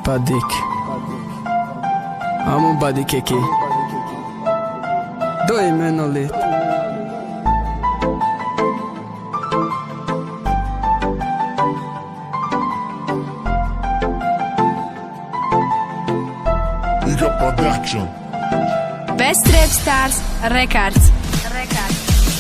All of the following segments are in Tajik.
Badik Hamon badikeki Doy menolit Production. Best Rap Stars Records.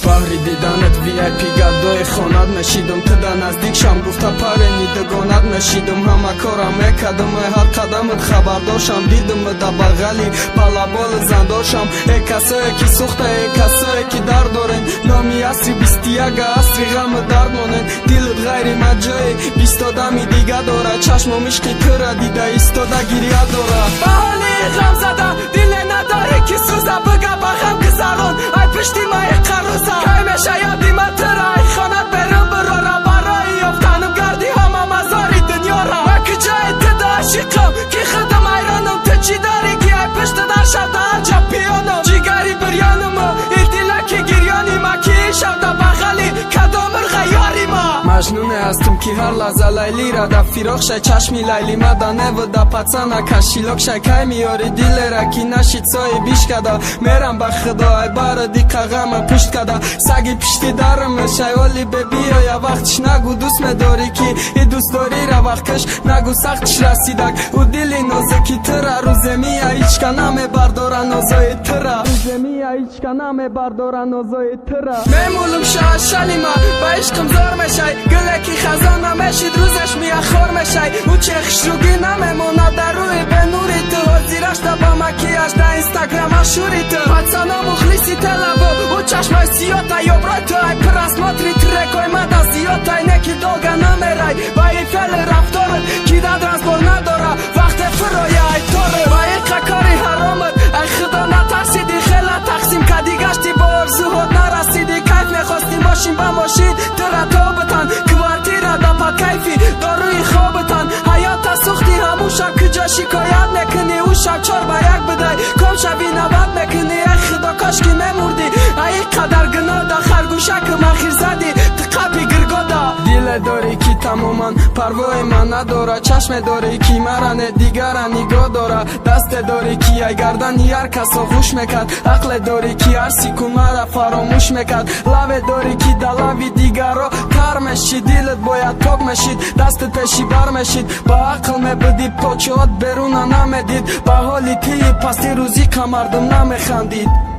Bahri دیدنت VIP گدای خانت نشیدم تو در نزدیک شم گفته پرنی دگانت نشیدم همه کارم میکدم هر قدمت خبر داشتم دیدم در بغلی بالا بال زنداشم ای کسایی که سخته ای کسایی که در دارن نامی اصری 21 اصری غم درد مانن دلت غیر مجایی 20 آدمی دیگه داره چشم مشقی تو را دیده ایستاده گریه داره به حالی غم زدم دل نداره که سوزه بگه بخم گذران ای پشتی مای قروزه که میشه یادی من تره ای خانت برم براره برای یافتنم گردی همه مزاری دنیا را و که جای تده عشقم که خودم ایرانم تو چی داری که ای پشت در شب در جا پیانم جیگری بریانم ای دلک گریانی ما که شب در بغلی کدام غیاری ما مجنونه هستم که هر لحظه لیلی را در فراق شای چشمی لیلی مدنه و در پتسانه کشیلوک شای که میاری دل را که نشید سای بیش کده میرم به خدا ای بار دیگه غم پشت کده سگی پشتی درم شای ولی ببیا یا وقتش نگو دوست مداری که ای دوست داری را وقتش نگو سختش رسیدک و دلی نازکی تره روزمی هیچ که نمی برداره نازای تره روزمی هیچ که نمی برداره نازای تره میمولم شای شلیما با عشقم زار میشای گلکی خزانه میشید روزش میخور میشای او چخش روگی نمیمونه در روی به نوری تو حاضیرش تا با مکیاش در اینستاگرام اشوری تو پتسانا مخلیسی تلبو او چشمای سیاتا یا برای تو ای پرست ماتری ترکای مده زیاتا ای نکی دوگه نمیرای و ای فعل رفتارت کی در درنسبار نداره وقت فرای ای تاره و ای قکاری حرامت ای خدا نترسیدی خیلی تقسیم کدی گشتی با ارزوهات نرسیدی کیف میخواستی ماشین با ماشین تره تابتن کوارتیره دا پا کیفی داروی خوابتن حیات سختی همون شب کجا شکایت نکنی او شب 4 با 1 بدای کم شبی نباد نکنی ای خدا کاش که میموردی ای قدر گناه دا خرگوشک مخیر زدی تقبی گرگادا دل داری که تماما پروای من نداره چشم داری که مرانه دیگر نگاه داره دست داری که ای گردن هر کسا خوش میکد عقل داری که هر سیکون مرا فراموش میکد لوه داری که دلاوی دیگر رو تر میشید دلت باید پاک میشید دستت پیشی بر میشید با عقل میبدی پاچهات برون نمیدید با حالی که پستی روزی که مردم نمیخندید